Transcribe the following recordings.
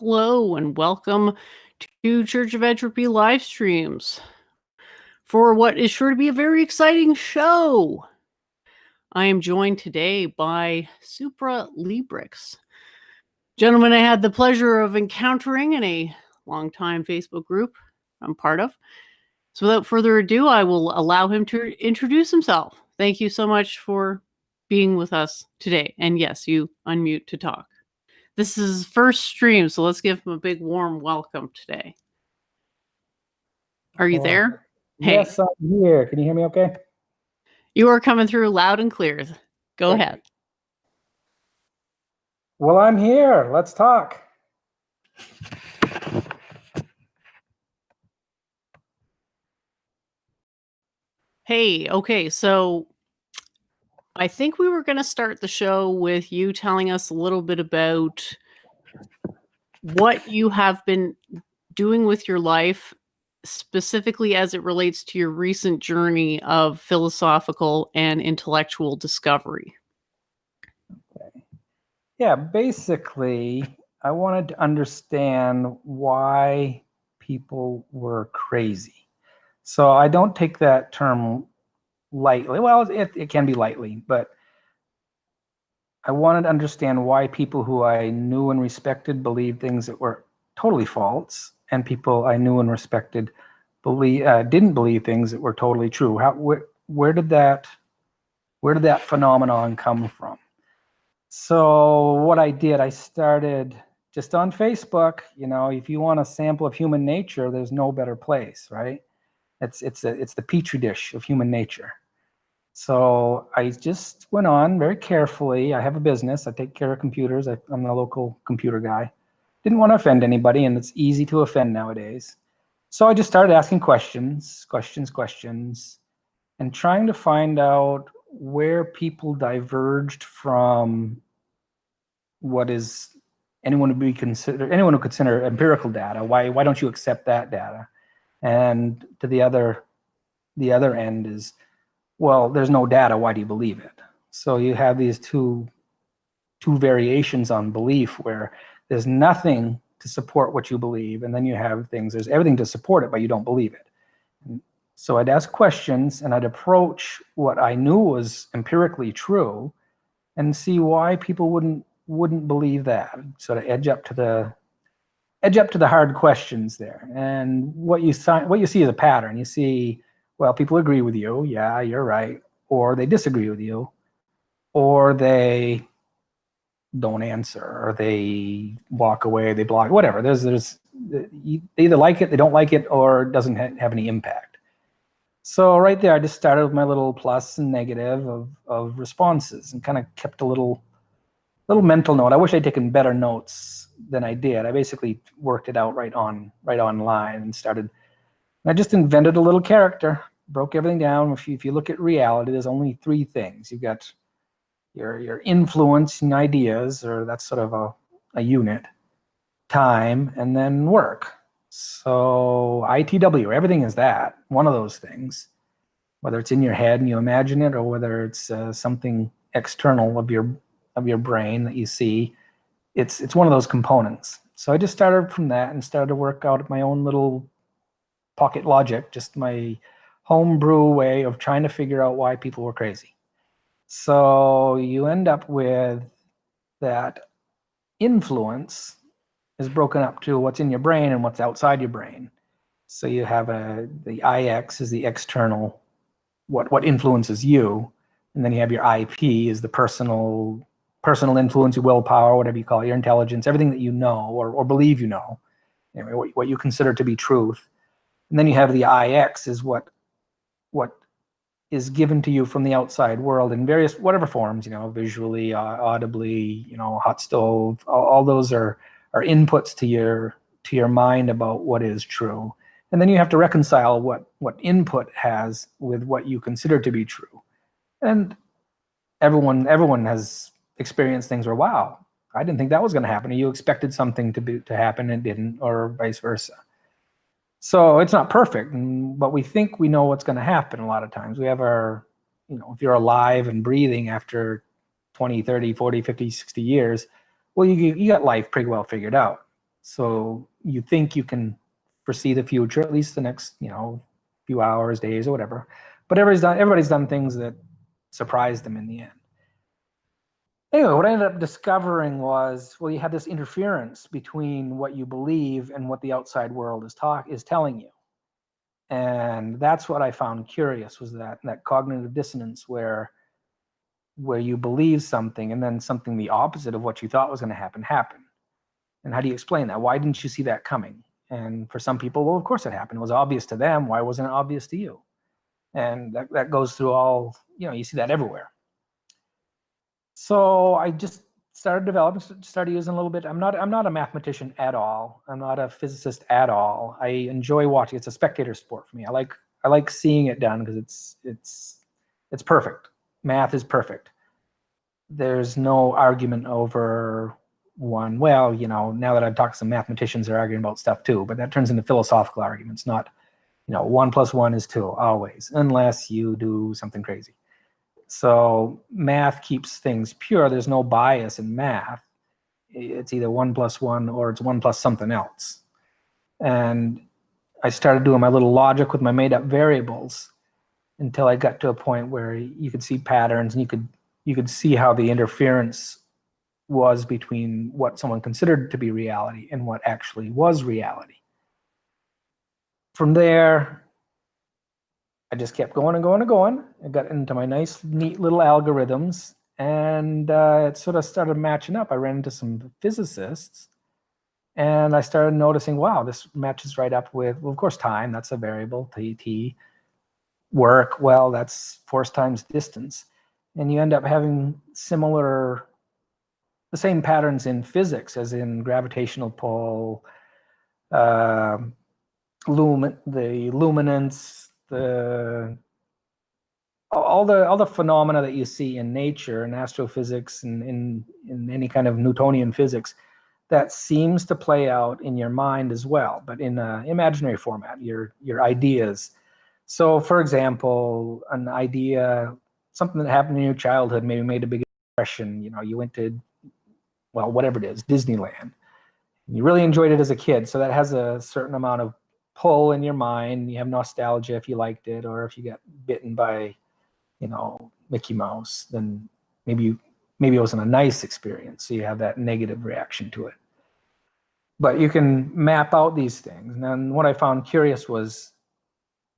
Hello and welcome to Church of Entropy live streams for what is sure to be a very exciting show. I am joined today by SupraLibrix, gentleman I had the pleasure of encountering in a longtime Facebook group I'm part of. So without further ado, I will allow him to introduce himself. Thank you so much for being with us today. And yes, you unmute to talk. This is his first stream, so let's give him a big warm welcome today. Are you there? Yes, Hey. I'm here. Can you hear me okay? You are coming through loud and clear. Go ahead. Well, I'm here. Let's talk. Hey, okay, so I think we were going to start the show with you telling us a little bit about what you have been doing with your life, specifically as it relates to your recent journey of philosophical and intellectual discovery. Okay. Yeah, basically, I wanted to understand why people were crazy. So I don't take that term lightly. Well, it can be lightly, but I wanted to understand why people who I knew and respected believed things that were totally false, and people I knew and respected didn't believe things that were totally true. Where did that phenomenon come from? So what I did, I started just on Facebook. You know, if you want a sample of human nature, there's no better place, right? It's the petri dish of human nature. So I just went on very carefully. I have a business. I take care of computers. I'm a local computer guy. Didn't want to offend anybody, and it's easy to offend nowadays. So I just started asking questions, and trying to find out where people diverged from what is anyone who consider empirical data. Why don't you accept that data? And to the other end is, well, there's no data, why do you believe it? So you have these two variations on belief where there's nothing to support what you believe, and then you have there's everything to support it, but you don't believe it. And so I'd ask questions, and I'd approach what I knew was empirically true and see why people wouldn't believe that. Sort of edge up to the hard questions there. And what you see is a pattern. You see, well, people agree with you, yeah, you're right, or they disagree with you, or they don't answer, or they walk away, they block, whatever. They either like it, they don't like it, or it doesn't have any impact. So right there, I just started with my little plus and negative of responses, and kind of kept a little mental note. I wish I'd taken better notes than I did. I basically worked it out right online and started. And I just invented a little character, broke everything down. If you look at reality, there's only three things. You've got your influence and ideas, or that's sort of a unit, time, and then work. So ITW, everything is that, one of those things, whether it's in your head and you imagine it, or whether it's something external of your brain that you see. It's one of those components. So I just started from that and started to work out my own little pocket logic, just my homebrew way of trying to figure out why people were crazy. So you end up with that influence is broken up to what's in your brain and what's outside your brain. So you have the IX is the external, what influences you, and then you have your IP is the personal influence, your willpower, whatever you call it, your intelligence, everything that you know or believe you know, anyway, what you consider to be truth. And then you have the IX is what is given to you from the outside world in various, whatever forms, visually, audibly, hot stove, all those are inputs to your mind about what is true. And then you have to reconcile what input has with what you consider to be true. And everyone has experienced things where, wow, I didn't think that was going to happen. Or you expected something to happen and it didn't, or vice versa. So it's not perfect, but we think we know what's going to happen a lot of times. We have our, if you're alive and breathing after 20, 30, 40, 50, 60 years, well, you got life pretty well figured out. So you think you can foresee the future, at least the next, few hours, days, or whatever. But everybody's done things that surprised them in the end. Anyway, what I ended up discovering was, well, you have this interference between what you believe and what the outside world is telling you. And that's what I found curious, was that cognitive dissonance where you believe something and then something the opposite of what you thought was going to happen happened. And how do you explain that? Why didn't you see that coming? And for some people, well, of course it happened. It was obvious to them. Why wasn't it obvious to you? And that goes through all, you see that everywhere. So I just started using a little bit. I'm not a mathematician at all. I'm not a physicist at all. I enjoy watching. It's a spectator sport for me. I like seeing it done because it's perfect. Math is perfect. There's no argument over one. Well, now that I've talked to some mathematicians, they're arguing about stuff too, but that turns into philosophical arguments, not, 1 + 1 is 2 always, unless you do something crazy. So math keeps things pure. There's no bias in math. It's either 1 + 1 or it's 1 + something else. And I started doing my little logic with my made up variables until I got to a point where you could see patterns and you could see how the interference was between what someone considered to be reality and what actually was reality. From there, I just kept going and going and going. I got into my nice, neat little algorithms, and it sort of started matching up. I ran into some physicists, and I started noticing, wow, this matches right up with, well, of course, time, that's a variable, t. Work, well, that's force times distance. And you end up having the same patterns in physics as in gravitational pull, the luminance, all the phenomena that you see in nature and astrophysics and in any kind of Newtonian physics, that seems to play out in your mind as well, but in an imaginary format, your ideas. So, for example, an idea, something that happened in your childhood, maybe made a big impression. You went to, well, whatever it is, Disneyland. You really enjoyed it as a kid, so that has a certain amount of pull in your mind. You have nostalgia if you liked it, or if you got bitten by, Mickey Mouse, then maybe it wasn't a nice experience, so you have that negative reaction to it. But you can map out these things. And then what I found curious was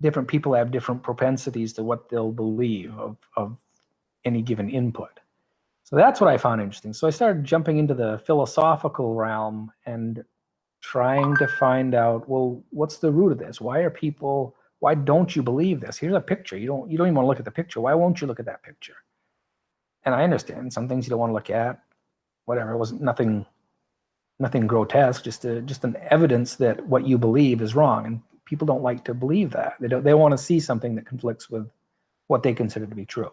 different people have different propensities to what they'll believe of any given input. So that's what I found interesting. So I started jumping into the philosophical realm and trying to find out, well, what's the root of this? Why don't you believe this? Here's a picture. You don't even want to look at the picture. Why won't you look at that picture? And I understand some things you don't want to look at. Whatever, it wasn't nothing grotesque, just an evidence that what you believe is wrong. And people don't like to believe that. They want to see something that conflicts with what they consider to be true.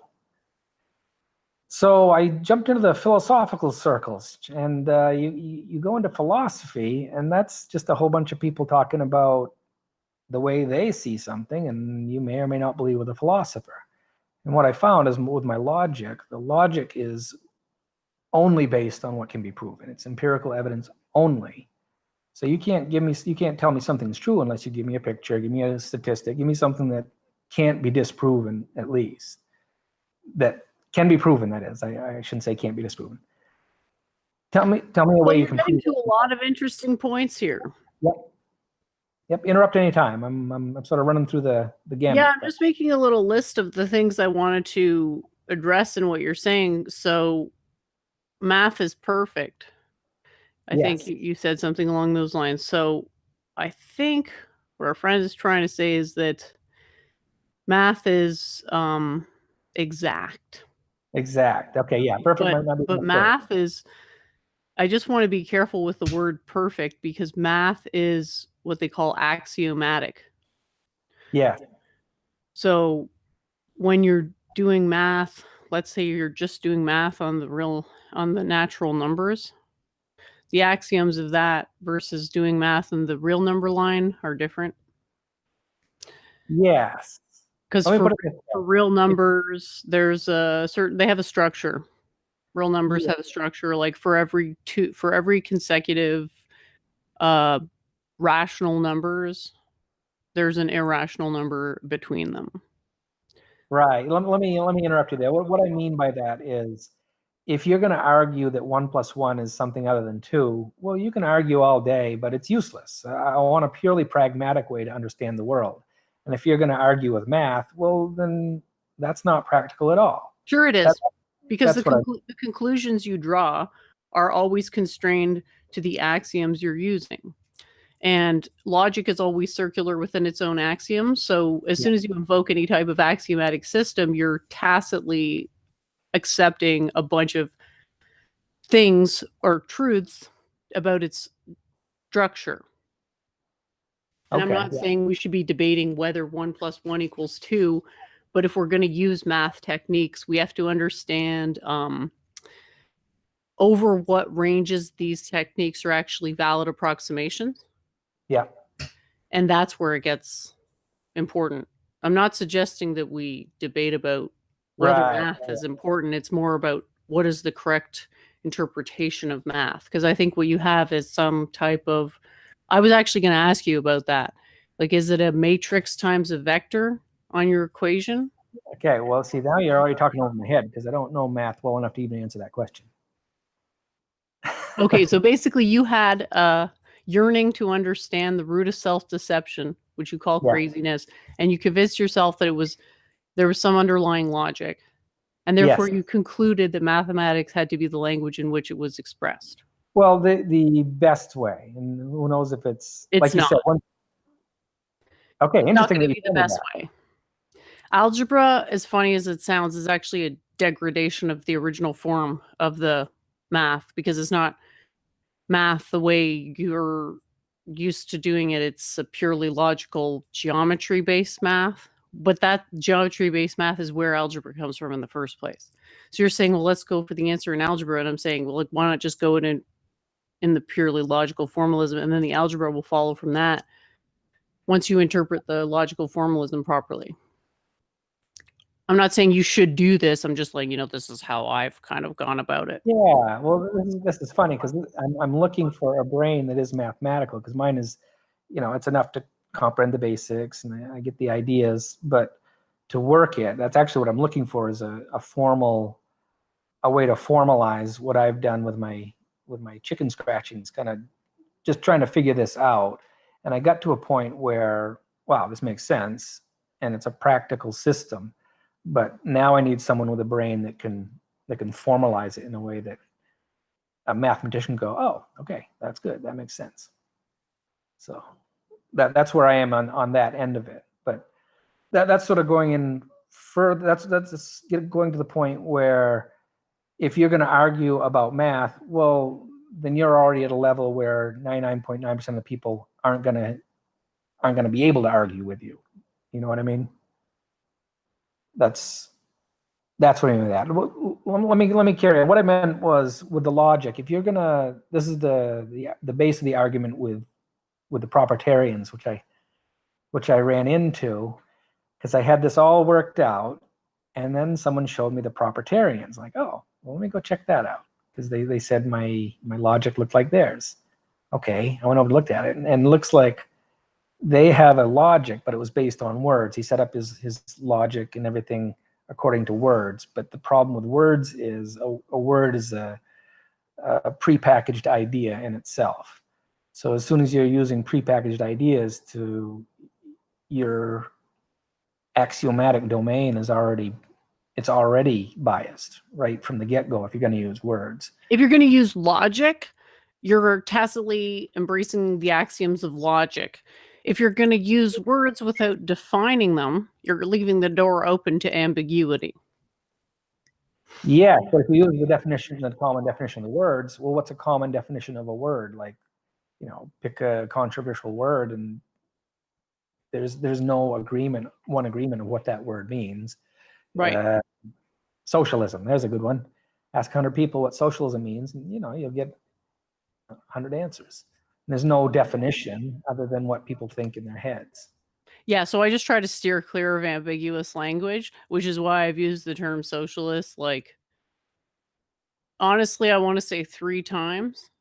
So I jumped into the philosophical circles, and you go into philosophy, and that's just a whole bunch of people talking about the way they see something, and you may or may not believe with a philosopher. And what I found is with my logic, the logic is only based on what can be proven. It's empirical evidence only. So you can't tell me something's true unless you give me a picture, give me a statistic, give me something that can't be disproven, at least. That can be proven, that is. I shouldn't say can't be disproven. Tell me a way you can prove it. You're getting to a lot of interesting points here. Yep. Interrupt anytime. I'm sort of running through the gamut. Yeah, I'm just making a little list of the things I wanted to address in what you're saying. So math is perfect. I think you said something along those lines. So I think what our friend is trying to say is that math is exact. Exact. Okay, yeah. Perfect. But math is, I just want to be careful with the word perfect, because math is what they call axiomatic. Yeah. So when you're doing math, let's say you're just doing math on the natural numbers, the axioms of that versus doing math in the real number line are different. Yes. Because for real numbers, there's they have a structure. Real numbers have a structure, like for every consecutive rational numbers, there's an irrational number between them. Right. Let me interrupt you there. What I mean by that is, if you're going to argue that 1 + 1 is something other than 2, well, you can argue all day, but it's useless. I want a purely pragmatic way to understand the world. And if you're going to argue with math, well, then that's not practical at all. Sure it is, because that's the conclusions you draw are always constrained to the axioms you're using. And logic is always circular within its own axioms. So as soon as you invoke any type of axiomatic system, you're tacitly accepting a bunch of things or truths about its structure. And I'm not saying we should be debating whether 1 + 1 = 2, but if we're going to use math techniques, we have to understand over what ranges these techniques are actually valid approximations. Yeah. And that's where it gets important. I'm not suggesting that we debate about whether math is important. It's more about what is the correct interpretation of math. Because I think what you have is some type of, I was actually going to ask you about that. Like, is it a matrix times a vector on your equation? Okay, well, see, now you're already talking over my head because I don't know math well enough to even answer that question. Okay, so basically you had a yearning to understand the root of self-deception, which you call craziness, and you convinced yourself that there was some underlying logic, and therefore you concluded that mathematics had to be the language in which it was expressed. Well, the best way, and who knows if it's like you said. Okay, interesting. Not going to be the best way. Algebra, as funny as it sounds, is actually a degradation of the original form of the math, because it's not math the way you're used to doing it. It's a purely logical geometry-based math, but that geometry-based math is where algebra comes from in the first place. So you're saying, well, let's go for the answer in algebra, and I'm saying, well, like, why not just go in the purely logical formalism, and then the algebra will follow from that once you interpret the logical formalism properly. I'm not saying you should do this. I'm just like, this is how I've kind of gone about it. Yeah, well, this is funny because I'm looking for a brain that is mathematical, because mine is, it's enough to comprehend the basics and I get the ideas, but to work it, that's actually what I'm looking for, is a way to formalize what I've done with my chicken scratchings, kind of just trying to figure this out. And I got to a point where, wow, this makes sense, and it's a practical system. But now I need someone with a brain that can formalize it in a way that a mathematician go, oh, okay, that's good, that makes sense. So that's where I am on that end of it. But that's sort of going in further. That's going to the point where if you're going to argue about math, well, then you're already at a level where 99.9% of the people aren't going to be able to argue with you. You know what I mean? That's what I mean by that. Let me carry on. What I meant was with the logic. If you're gonna, this is the base of the argument with the proprietarians, which I ran into, because I had this all worked out, and then someone showed me the proprietarians. Like, oh, well, let me go check that out, because they said my logic looked like theirs. Okay, I went over and looked at it, and it looks like they have a logic, but it was based on words. He set up his logic and everything according to words. But the problem with words is a word is a prepackaged idea in itself. So as soon as you're using prepackaged ideas, to your axiomatic domain is already biased right from the get-go if you're going to use words. If you're going to use logic, you're tacitly embracing the axioms of logic. If you're going to use words without defining them, you're leaving the door open to ambiguity. Yeah, but if you use the common definition of the words, well, what's a common definition of a word? Like, pick a controversial word, and there's no one agreement of what that word means. Right. Socialism, there's a good one. Ask 100 people what socialism means, and you'll get 100 answers. There's no definition other than what people think in their heads. Yeah, so I just try to steer clear of ambiguous language, which is why I've used the term socialist, like, honestly, I want to say 3 times,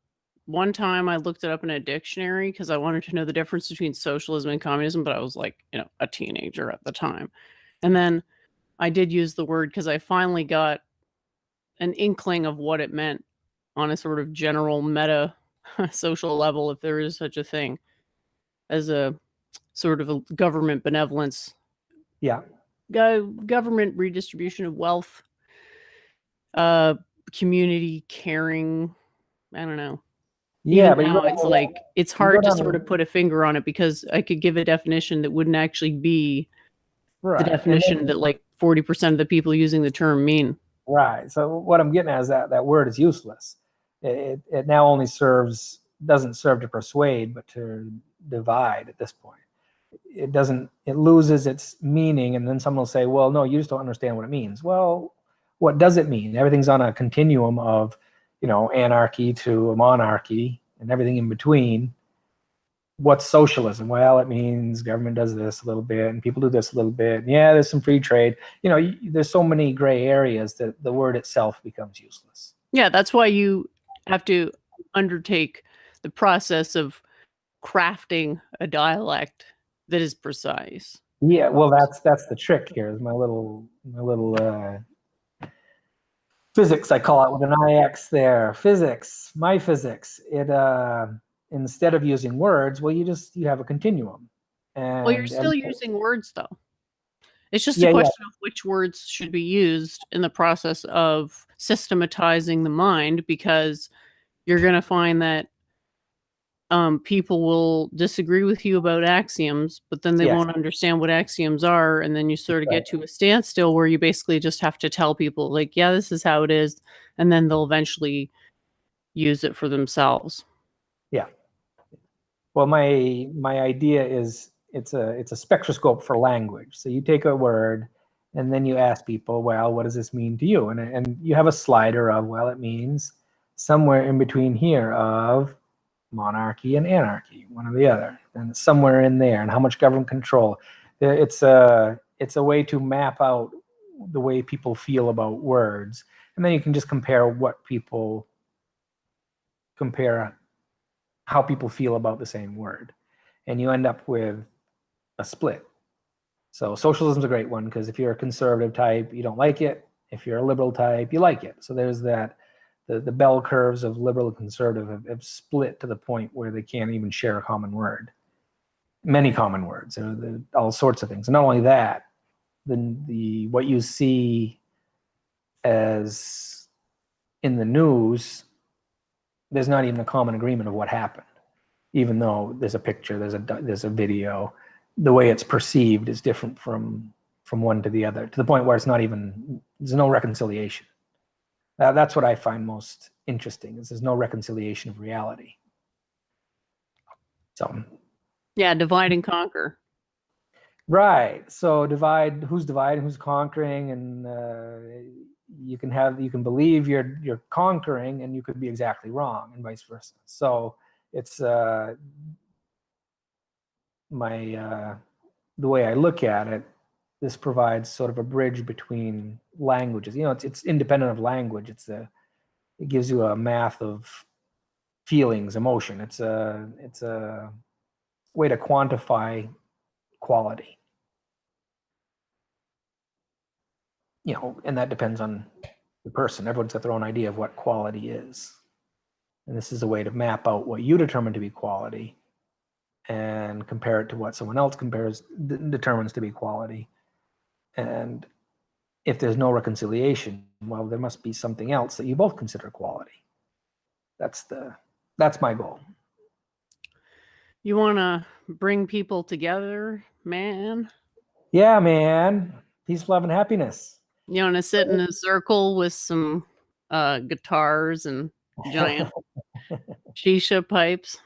one time I looked it up in a dictionary because I wanted to know the difference between socialism and communism, but I was like, a teenager at the time. And then I did use the word because I finally got an inkling of what it meant on a sort of general meta social level, if there is such a thing as a sort of a government benevolence. Yeah. Government redistribution of wealth, community caring. I don't know. Yeah, Even but now, it's like it's you go hard to down sort of put a finger on it because I could give a definition that wouldn't actually be the right. definition that like 40% of the people using the term mean. Right. So what I'm getting at is that word is useless. It now only doesn't serve to persuade, but to divide at this point. It loses its meaning, and then someone will say, well, no, you just don't understand what it means. Well, what does it mean? Everything's on a continuum of, anarchy to a monarchy and everything in between. What's socialism? Well, it means government does this a little bit and people do this a little bit. Yeah, there's some free trade. There's so many gray areas that the word itself becomes useless. Yeah, that's why you have to undertake the process of crafting a dialect that is precise. Yeah, well, that's the trick here. Is my little physics, I call it, with an IX there. Physics, my physics. It instead of using words, well, you have a continuum. Well, you're And still using words though. It's just a yeah, question of which words should be used in the process of systematizing the mind, because you're going to find that people will disagree with you about axioms, but then they yes, won't understand what axioms are. And then you sort of right. get to a standstill where you basically just have to tell people, like, yeah, this is how it is. And then they'll eventually use it for themselves. Yeah. Well, my idea is it's a spectroscope for language. So you take a word and then you ask people, well, what does this mean to you? And you have a slider of, well, it means somewhere in between here of monarchy and anarchy, one or the other, and somewhere in there, and how much government control. It's a way to map out the way people feel about words, and then you can just compare how people feel about the same word, and you end up with a split. So socialism is a great one because if you're a conservative type, you don't like it. If you're a liberal type, you like it. So there's that. The bell curves of liberal and conservative have split to the point where they can't even share a common word. Many common words, all sorts of things. And not only that, what you see as in the news, there's not even a common agreement of what happened, even though there's a picture, there's a video. The way it's perceived is different from one to the other, to the point where there's no reconciliation. That's what I find most interesting, is there's no reconciliation of reality. So Yeah, divide and conquer. right. So who's dividing, who's conquering, and you can believe you're conquering, and you could be exactly wrong, and vice versa. So it's the way I look at it. This provides sort of a bridge between languages. It's independent of language. It gives you a math of feelings, emotion. It's a way to quantify quality. And that depends on the person. Everyone's got their own idea of what quality is. And this is a way to map out what you determine to be quality and compare it to what someone else determines to be quality. And if there's no reconciliation, well, there must be something else that you both consider quality. That's my goal. You want to bring people together, man? Yeah, man. Peace, love, and happiness. You want to sit in a circle with some guitars and giant shisha pipes?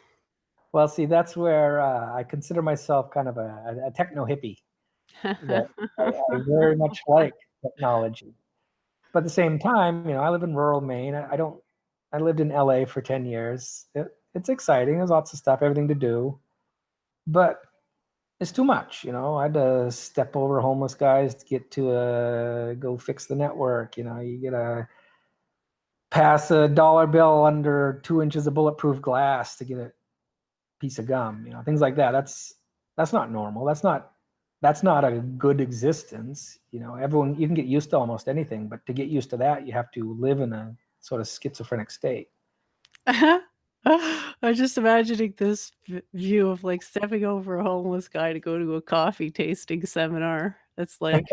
Well, see, that's where I consider myself kind of a techno hippie. That I very much like technology. But at the same time, I live in rural Maine. I lived in LA for 10 years. It's exciting. There's lots of stuff, everything to do. But it's too much. I had to step over homeless guys to get to go fix the network. You gotta pass a dollar bill under 2 inches of bulletproof glass to get a piece of gum, things like that. That's not normal. That's not a good existence. Everyone, you can get used to almost anything, but to get used to that, you have to live in a sort of schizophrenic state. I'm just imagining this view of like stepping over a homeless guy to go to a coffee tasting seminar. That's like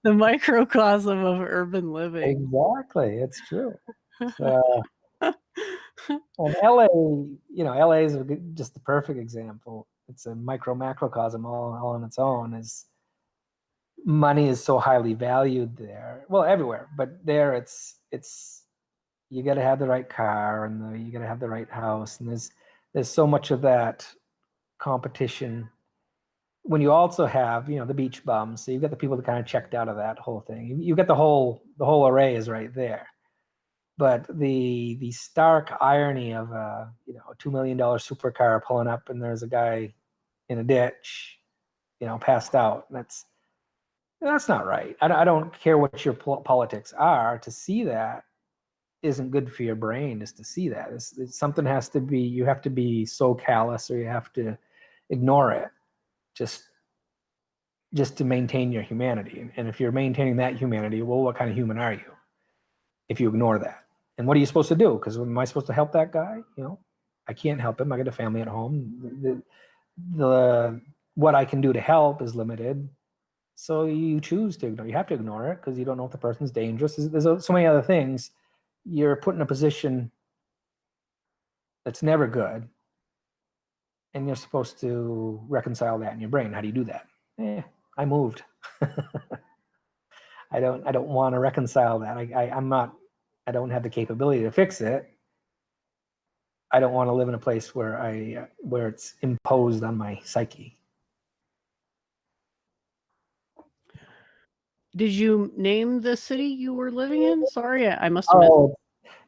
the microcosm of urban living. Exactly, it's true. So, and LA, LA is just the perfect example. It's a macrocosm all on its own. Is money is so highly valued there. Well, everywhere, but there it's you got to have the right car and you got to have the right house, and there's so much of that competition. When you also have the beach bums, so you've got the people that kind of checked out of that whole thing. You've got the whole array is right there. But the stark irony of a $2 million supercar pulling up and there's a guy in a ditch, passed out. That's not right. I don't care what your politics are. To see that isn't good for your brain. Just to see that, something has to be. You have to be so callous, or you have to ignore it, just to maintain your humanity. And if you're maintaining that humanity, well, what kind of human are you if you ignore that? And what are you supposed to do? Because am I supposed to help that guy? I can't help him. I got a family at home. The what I can do to help is limited. So you choose to ignore. You have to ignore it because you don't know if the person's dangerous. There's so many other things. You're put in a position that's never good, and you're supposed to reconcile that in your brain. How do you do that? I moved. I don't want to reconcile that. I don't have the capability to fix it. I don't want to live in a place where it's imposed on my psyche. Did you name the city you were living in? Sorry, I must have missed. Oh,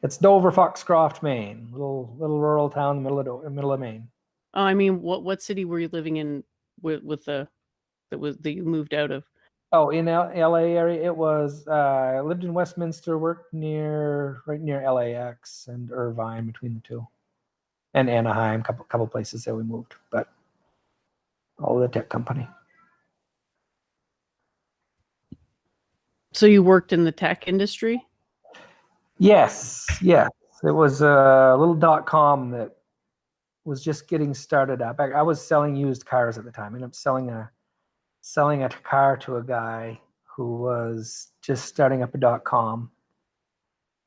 it's Dover, Foxcroft, Maine. Little rural town in the middle of Maine. Oh, I mean, what city were you living in with that you moved out of? Oh, in LA area, it was. I lived in Westminster, worked right near LAX and Irvine, between the two, and Anaheim. Couple places that we moved, but all of the tech company. So you worked in the tech industry? Yes. It was a little .com that was just getting started up. I was selling used cars at the time. I ended up selling a car to a guy who was just starting up a .com.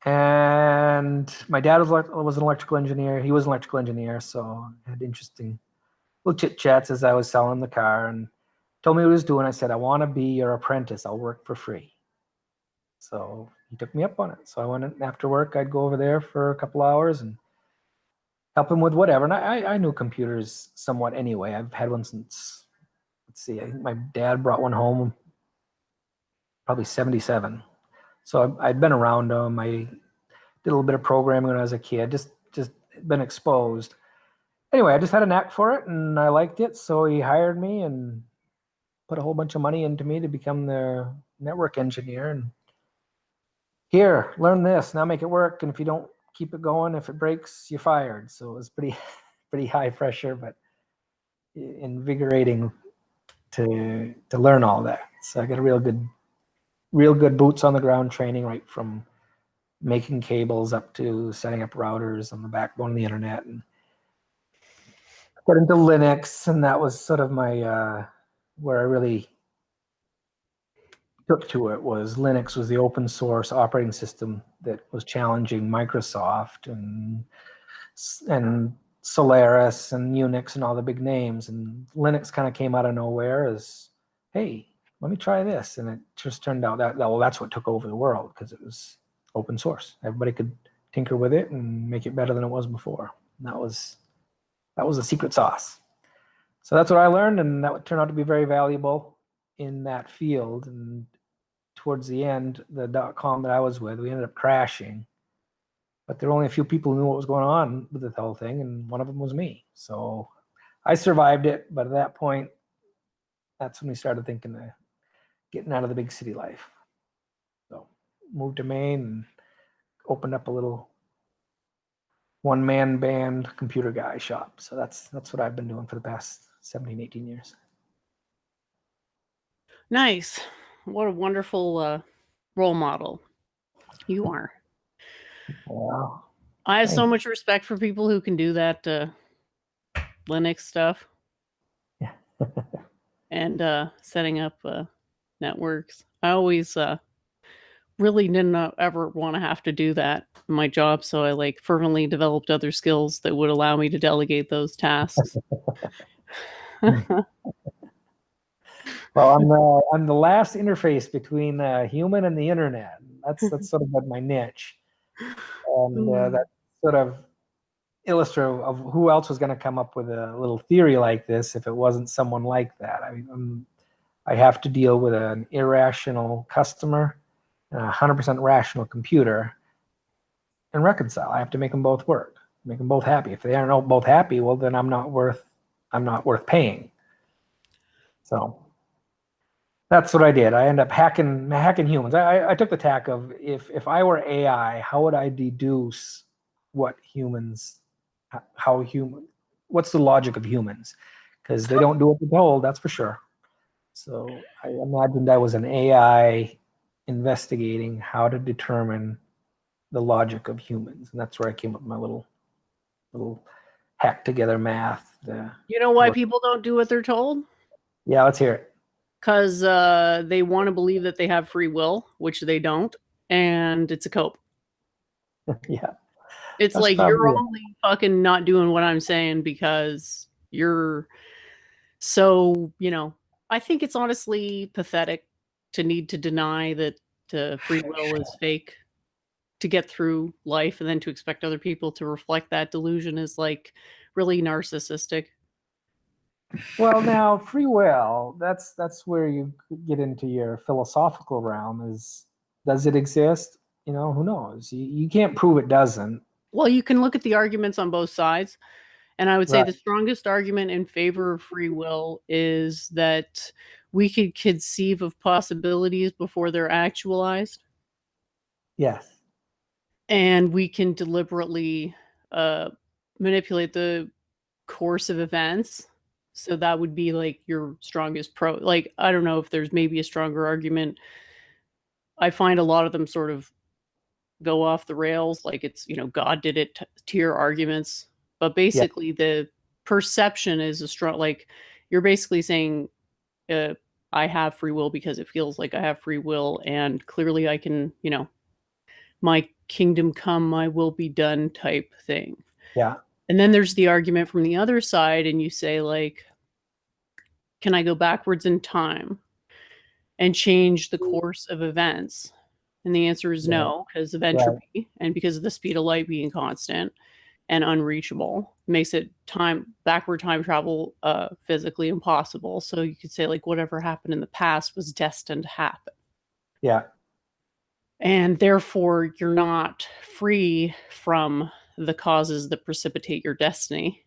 And my dad was an electrical engineer. He was an electrical engineer, so I had interesting little chit chats as I was selling the car, and told me what he was doing. I said, I want to be your apprentice. I'll work for free. So he took me up on it. So I went in after work. I'd go over there for a couple hours and help him with whatever. And I knew computers somewhat anyway. I've had one since, let's see, I think my dad brought one home probably 77. So I'd been around them. I did a little bit of programming when I was a kid, just been exposed. Anyway, I just had a knack for it and I liked it. So he hired me and put a whole bunch of money into me to become their network engineer. And here, learn this, now make it work. And if you don't keep it going, if it breaks, you're fired. So it was pretty high pressure, but invigorating to learn all that. So I got a real good boots on the ground training, right from making cables up to setting up routers on the backbone of the internet, and got into Linux. And that was sort of my where I really took to it. Was Linux was the open source operating system that was challenging Microsoft and Solaris and Unix and all the big names. And Linux kind of came out of nowhere as, hey, let me try this. And it just turned out that's what took over the world, because it was open source. Everybody could tinker with it and make it better than it was before. And that was the secret sauce. So that's what I learned, and that would turn out to be very valuable in that field. And towards the end, the .com that I was with, we ended up crashing. But there were only a few people who knew what was going on with the whole thing, and one of them was me. So I survived it, but at that point, that's when we started thinking of getting out of the big city life. So moved to Maine and opened up a little one-man band computer guy shop. So that's what I've been doing for the past 17, 18 years. Nice. What a wonderful role model you are. Wow. I have so Thanks. much respect for people who can do that Linux stuff. Yeah. And setting up networks. I always really didn't ever want to have to do that in my job, so I like fervently developed other skills that would allow me to delegate those tasks. Well, I'm the last interface between the human and the internet. That's sort of been my niche, and that's sort of illustrative of who else was going to come up with a little theory like this if it wasn't someone like that. I mean, I have to deal with an irrational customer and a 100% rational computer and reconcile. I have to make them both work, make them both happy. If they aren't both happy, well, then I'm not worth paying. So that's what I did. I ended up hacking humans. I took the tack of if I were AI, how would I deduce what humans, what's the logic of humans? Because they don't do what they're told, that's for sure. So I imagined I was an AI investigating how to determine the logic of humans, and that's where I came up with my little hack together math. You know why people don't do what they're told? Yeah, let's hear it. Because they want to believe that they have free will, which they don't, and it's a cope. Yeah. It's That's like you're probably only fucking not doing what I'm saying because you're so, I think it's honestly pathetic to need to deny that free will is fake to get through life, and then to expect other people to reflect that delusion is like really narcissistic. Well, now free will, that's where you get into your philosophical realm. Does it exist? Who knows? You can't prove it doesn't. Well, you can look at the arguments on both sides. And I would say Right. the strongest argument in favor of free will is that we could conceive of possibilities before they're actualized. Yes. And we can deliberately manipulate the course of events. So that would be like your strongest pro. Like, I don't know if there's maybe a stronger argument. I find a lot of them sort of go off the rails. Like it's, God did it to your arguments. But basically, the perception is a strong, like, you're basically saying, I have free will because it feels like I have free will. And clearly I can, my kingdom come, my will be done type thing. Yeah. And then there's the argument from the other side, and you say, like, can I go backwards in time and change the course of events? And the answer is no, because of entropy and because of the speed of light being constant and unreachable makes it backward time travel physically impossible. So you could say, like, whatever happened in the past was destined to happen. Yeah. And therefore, you're not free from the causes that precipitate your destiny.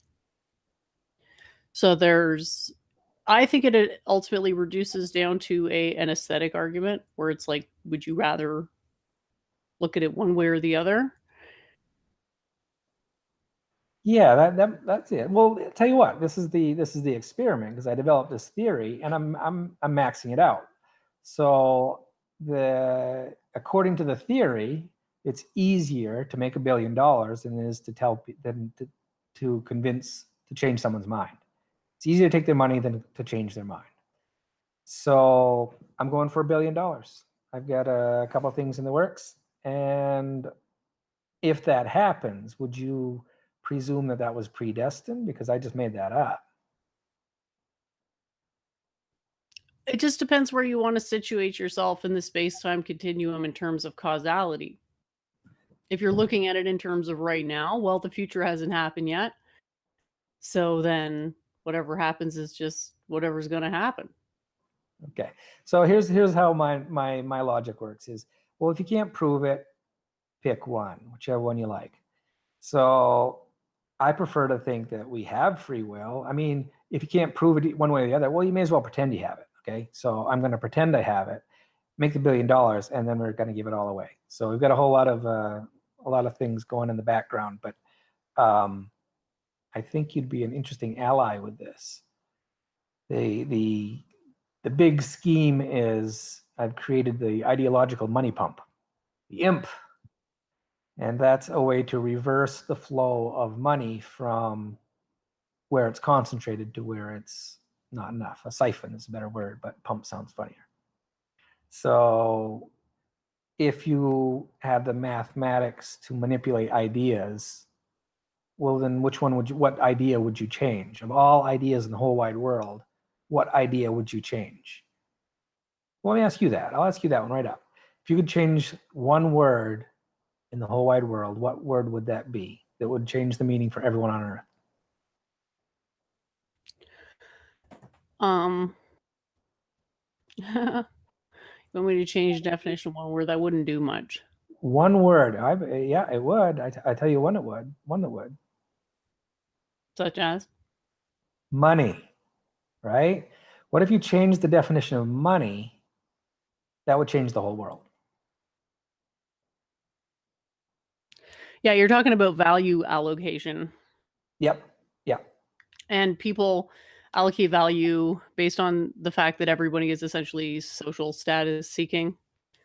So I think it ultimately reduces down to an aesthetic argument where it's like, would you rather look at it one way or the other? Yeah, that's it. Well, tell you what, this is the experiment, because I developed this theory and I'm maxing it out. So according to the theory, it's easier to make $1 billion than it is to change someone's mind. It's easier to take their money than to change their mind. So I'm going for $1 billion. I've got a couple of things in the works, and if that happens, would you presume that was predestined? Because I just made that up. It just depends where you want to situate yourself in the space-time continuum in terms of causality. If you're looking at it in terms of right now, well, the future hasn't happened yet. So then whatever happens is just whatever's going to happen. Okay. So here's how my logic works is, well, if you can't prove it, pick one, whichever one you like. So I prefer to think that we have free will. I mean, if you can't prove it one way or the other, well, you may as well pretend you have it. Okay. So I'm going to pretend I have it, make the $1 billion, and then we're going to give it all away. So we've got a whole lot of a lot of things going in the background, but I think you'd be an interesting ally with this. The big scheme is I've created the ideological money pump, the imp. And that's a way to reverse the flow of money from where it's concentrated to where it's not enough. A siphon is a better word, but pump sounds funnier. So if you have the mathematics to manipulate ideas, well, then what idea would you change? Of all ideas in the whole wide world, what idea would you change? Well, let me ask you that. I'll ask you that one right up. If you could change one word in the whole wide world, what word would that be that would change the meaning for everyone on Earth? You want me to change the definition of one word? That wouldn't do much. One word. Yeah, it would. I tell you one it would. One that would. Such as? Money, right? What if you change the definition of money? That would change the whole world. Yeah, you're talking about value allocation. Yep. Yeah. And people allocate value based on the fact that everybody is essentially social status seeking.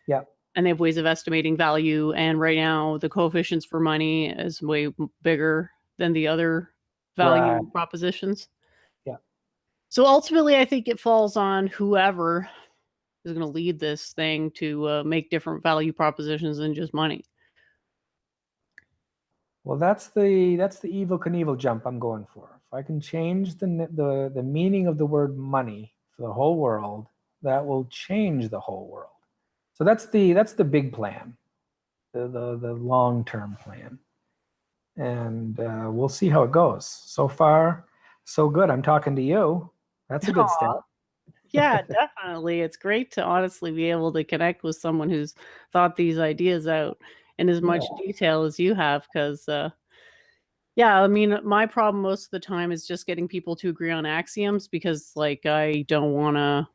Yeah. And they have ways of estimating value. And right now, the coefficients for money is way bigger than the other value propositions. Yeah. So ultimately, I think it falls on whoever is going to lead this thing to make different value propositions than just money. Well, that's the Evel Knievel jump I'm going for. If I can change the meaning of the word money for the whole world, that will change the whole world. So that's the big plan, the long-term plan, and we'll see how it goes. So far, so good. I'm talking to you. That's a good step. Yeah, definitely. It's great to honestly be able to connect with someone who's thought these ideas out in as much detail as you have, because yeah, I mean, my problem most of the time is just getting people to agree on axioms, because like I don't want to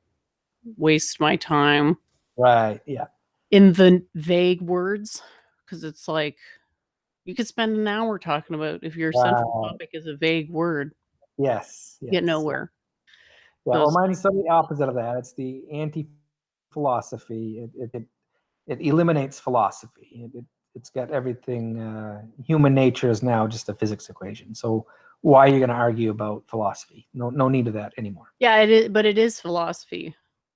waste my time Right. Yeah. in the vague words, because it's like you could spend an hour talking about if your central topic is a vague word. Yes. Get nowhere. Yeah. So Well, mine's the opposite of that. It's the anti-philosophy. It eliminates philosophy. It's got everything. Human nature is now just a physics equation. So why are you going to argue about philosophy? No need of that anymore. Yeah, it is, but it is philosophy.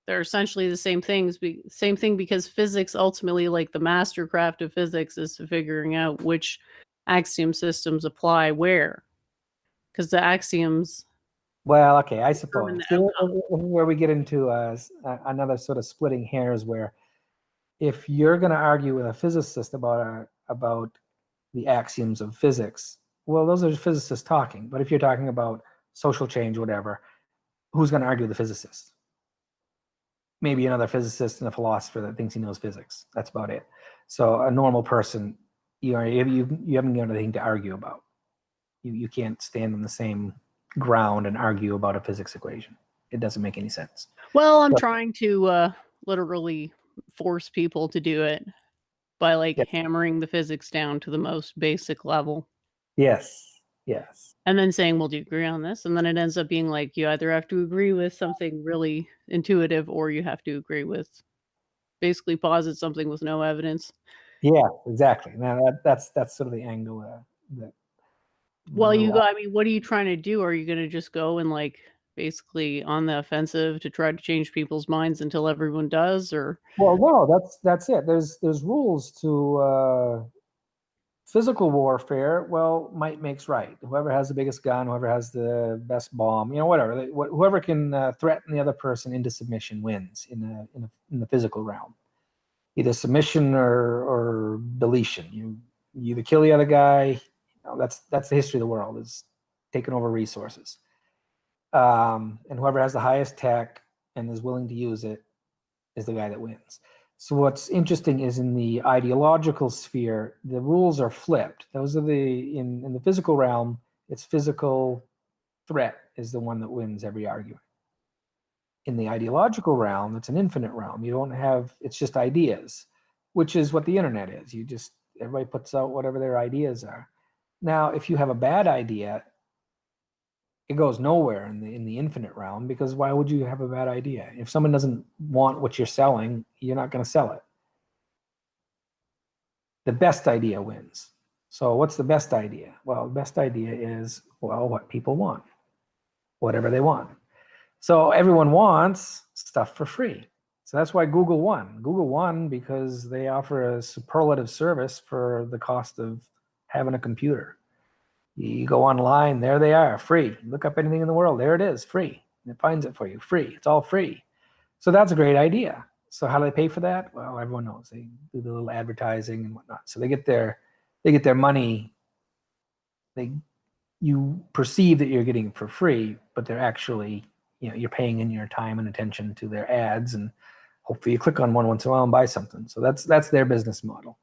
They're essentially the same things. Same thing, because physics ultimately, like the mastercraft of physics, is to figuring out which axiom systems apply where, because the axioms. Well, okay, I suppose. The See, where we get into another sort of splitting hairs, where if you're going to argue with a physicist about the axioms of physics, well, those are physicists talking. But if you're talking about social change, whatever, who's going to argue with the physicist? Maybe another physicist and a philosopher that thinks he knows physics. That's about it. So a normal person, you haven't got anything to argue about. You can't stand on the same ground and argue about a physics equation. It doesn't make any sense. Well, I'm trying to literally force people to do it by like hammering the physics down to the most basic level. Yes. And then saying, well, do you agree on this? And then it ends up being like, you either have to agree with something really intuitive, or you have to agree with basically posit something with no evidence. Yeah, exactly. Now that's sort of the angle that. Well, I mean, what are you trying to do? Are you going to just go and like basically on the offensive to try to change people's minds until everyone does? Or well, no, that's it. There's rules to physical warfare. Well, might makes right. Whoever has the biggest gun, whoever has the best bomb, whatever. Whoever can threaten the other person into submission wins in the physical realm. Either submission or deletion. You either kill the other guy. That's the history of the world, is taking over resources. And whoever has the highest tech and is willing to use it is the guy that wins. So what's interesting is in the ideological sphere, the rules are flipped. Those are in the physical realm, it's physical threat is the one that wins every argument. In the ideological realm, it's an infinite realm. You don't have, it's just ideas, which is what the internet is. Everybody puts out whatever their ideas are. Now, if you have a bad idea, it goes nowhere in the infinite realm, because why would you have a bad idea? If someone doesn't want what you're selling, you're not going to sell it. The best idea wins. So what's the best idea? Well, the best idea is, well, what people want, whatever they want. So everyone wants stuff for free. So that's why Google won. Google won because they offer a superlative service for the cost of having a computer. You go online, there they are, free. Look up anything in the world, there it is, free. It finds it for you, free. It's all free. So that's a great idea. So how do they pay for that? Well, everyone knows. They do the little advertising and whatnot. So they get their money. You perceive that you're getting it for free, but they're actually, you're paying in your time and attention to their ads, and hopefully you click on one once in a while and buy something. So that's their business model.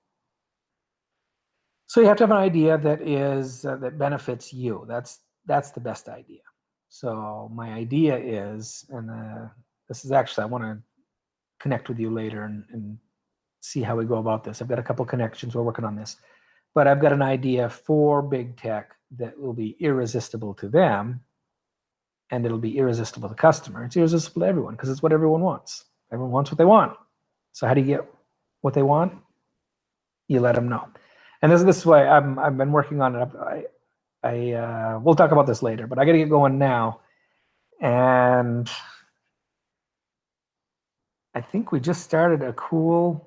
So you have to have an idea that is that benefits you. That's the best idea. So my idea is, and this is actually, I want to connect with you later and see how we go about this. I've got a couple connections. We're working on this, but I've got an idea for big tech that will be irresistible to them, and it'll be irresistible to the customer. It's irresistible to everyone because it's what everyone wants. Everyone wants what they want. So how do you get what they want? You let them know. And this is why I've been working on it. We'll talk about this later, but I got to get going now. And I think we just started a cool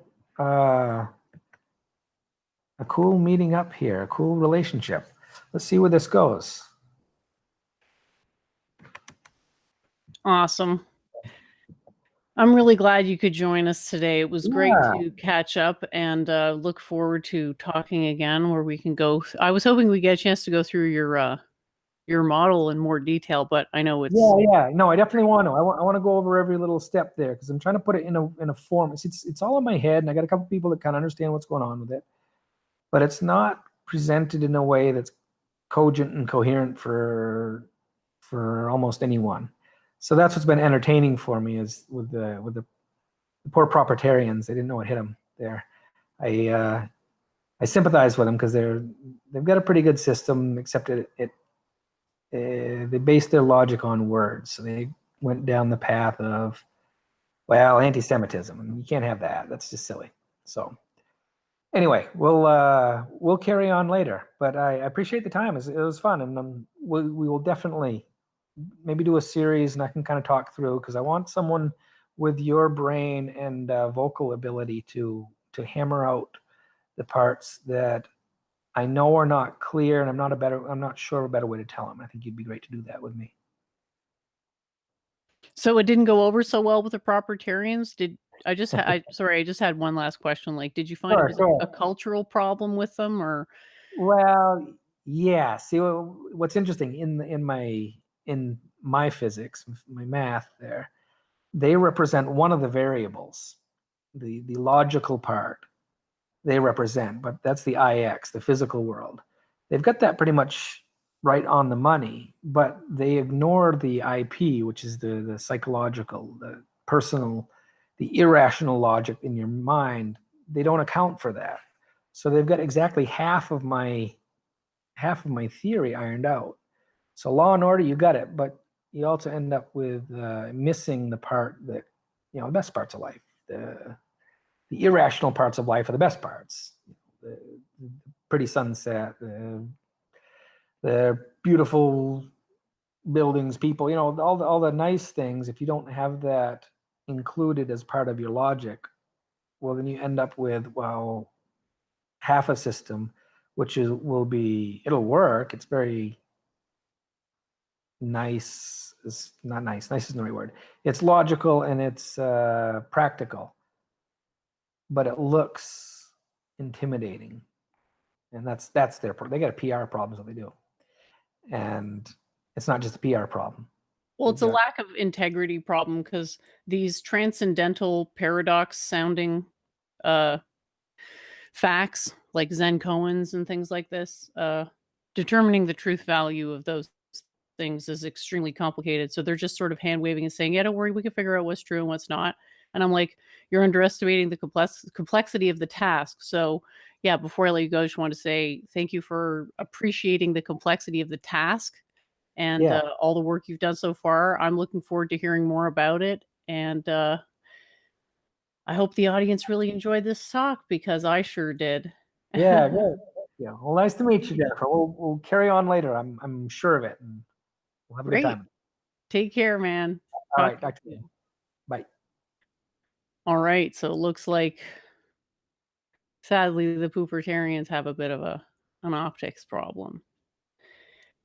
meeting up here, a cool relationship. Let's see where this goes. Awesome. I'm really glad you could join us today. It was great to catch up, and look forward to talking again where we can go. I was hoping we get a chance to go through your model in more detail, but I know it's... Yeah. No, I definitely want to. I want to go over every little step there, because I'm trying to put it in a form. It's all in my head, and I got a couple people that kind of understand what's going on with it, but it's not presented in a way that's cogent and coherent for almost anyone. So that's what's been entertaining for me, is with the poor proprietarians. They didn't know what hit them there. I sympathize with them because they've got a pretty good system, except they base their logic on words. So they went down the path of, well, anti-Semitism, and you can't have that. That's just silly. So anyway, we'll carry on later. But I appreciate the time. It was fun, and we will definitely maybe do a series, and I can kind of talk through, because I want someone with your brain and vocal ability to hammer out the parts that I know are not clear, and I'm not sure of a better way to tell them. I think you'd be great to do that with me. So it didn't go over so well with the proprietarians? I just had one last question. Like, did you find it was a cultural problem with them, or? Well, yeah. See, what's interesting in my physics, my math there, they represent one of the variables, the logical part they represent, but that's the IX, the physical world. They've got that pretty much right on the money, but they ignore the IP, which is the psychological, the personal, the irrational logic in your mind. They don't account for that. So they've got exactly half of my theory ironed out. So law and order, you got it, but you also end up with missing the part that, the best parts of life. The irrational parts of life are the best parts. The pretty sunset, the beautiful buildings, people, all the nice things. If you don't have that included as part of your logic, well, then you end up with, half a system, which it'll work. It's very nice. It's not nice. Nice isn't the right word. It's logical and it's practical, but it looks intimidating, and that's their problem. They got a PR problem, is what they do, and it's not just a PR problem. Well, it's a lack of integrity problem, because these transcendental paradox sounding facts like Zen koans and things like this, determining the truth value of those things is extremely complicated. So they're just sort of hand waving and saying, yeah, don't worry, we can figure out what's true and what's not. And I'm like, you're underestimating the complexity of the task. So yeah, before I let you go, I just want to say thank you for appreciating the complexity of the task and Yeah. all the work you've done so far. I'm looking forward to hearing more about it. And I hope the audience really enjoyed this talk because I sure did. Yeah, good. Yeah. Well, nice to meet you, Jennifer. We'll carry on later. I'm sure of it, and we'll have a good Great. time. Take care, man. All Talk right, to you Dr. soon. Bye. All right, so it looks like sadly the poopertarians have a bit of an optics problem.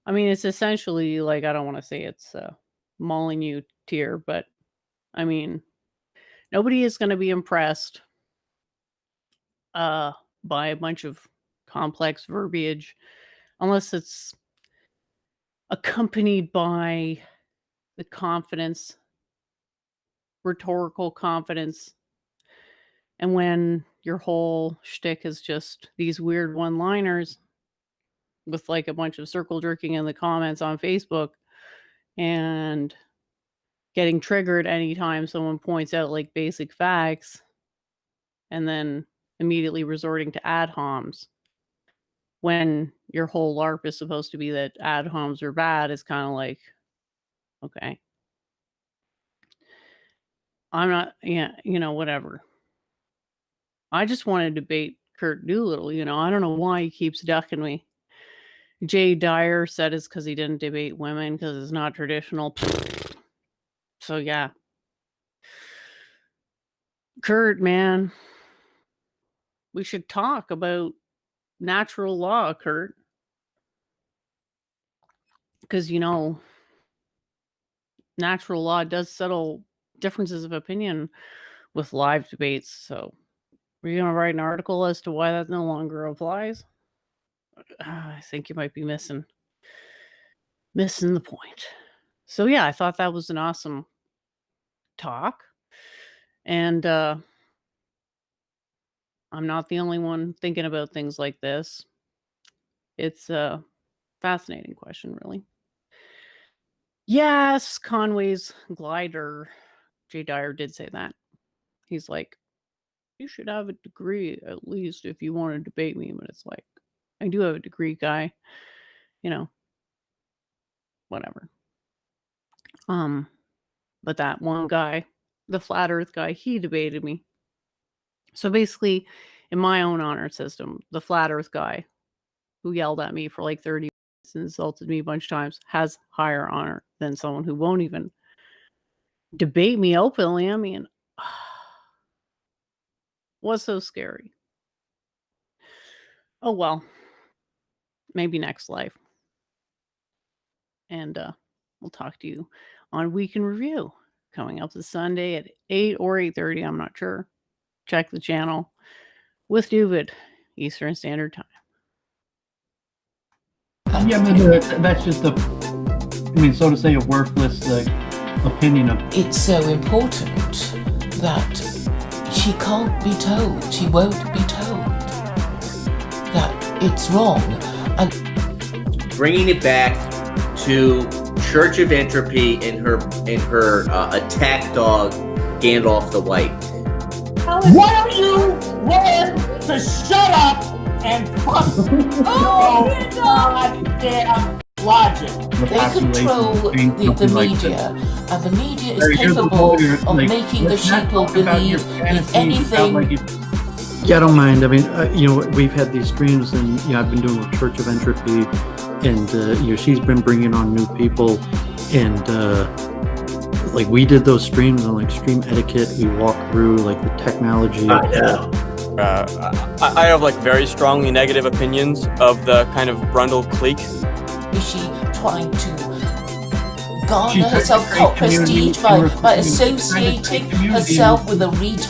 I mean, it's essentially like, I don't want to say it's Molyneux tier, but I mean, nobody is going to be impressed by a bunch of complex verbiage unless it's accompanied by the confidence, rhetorical confidence, and when your whole shtick is just these weird one-liners with like a bunch of circle jerking in the comments on Facebook and getting triggered anytime someone points out like basic facts and then immediately resorting to ad homs when your whole LARP is supposed to be that ad homs are bad. Is kind of like, okay, I'm not, yeah, whatever. I just want to debate Kurt Doolittle. I don't know why he keeps ducking me. Jay Dyer said it's because he didn't debate women because it's not traditional. So yeah, Kurt, man, we should talk about natural law, Kurt, because natural law does settle differences of opinion with live debates. So we're gonna write an article as to why that no longer applies. I think you might be missing the point. So yeah, I thought that was an awesome talk, and I'm not the only one thinking about things like this. It's a fascinating question, really. Yes, Conway's glider. Jay Dyer did say that. He's like, you should have a degree at least if you want to debate me. But it's like, I do have a degree, guy. Whatever. But that one guy, the flat earth guy, he debated me. So basically, in my own honor system, the flat earth guy who yelled at me for like 30 minutes and insulted me a bunch of times has higher honor than someone who won't even debate me openly. I mean, what's so scary? Oh, well, maybe next life. And we'll talk to you on Week in Review coming up this Sunday at 8 or 8:30. I'm not sure. Check the channel with David, Eastern Standard Time. Yeah, but that's just so to say, a worthless opinion of. It's so important that she can't be told, she won't be told that it's wrong. And bringing it back to Church of Entropy and her attack dog Gandalf the White. Why don't you learn to shut up and fuck your goddamn logic? They control the media, and the media is capable of making the sheeple believe in anything. Yeah, I don't mind. I mean, we've had these streams, and I've been doing with Church of Entropy, and she's been bringing on new people, and like we did those streams on like stream etiquette. We walked through like the technology. I have like very strongly negative opinions of the kind of Brundle clique. Is she trying to garner herself cult prestige by associating herself with a retard?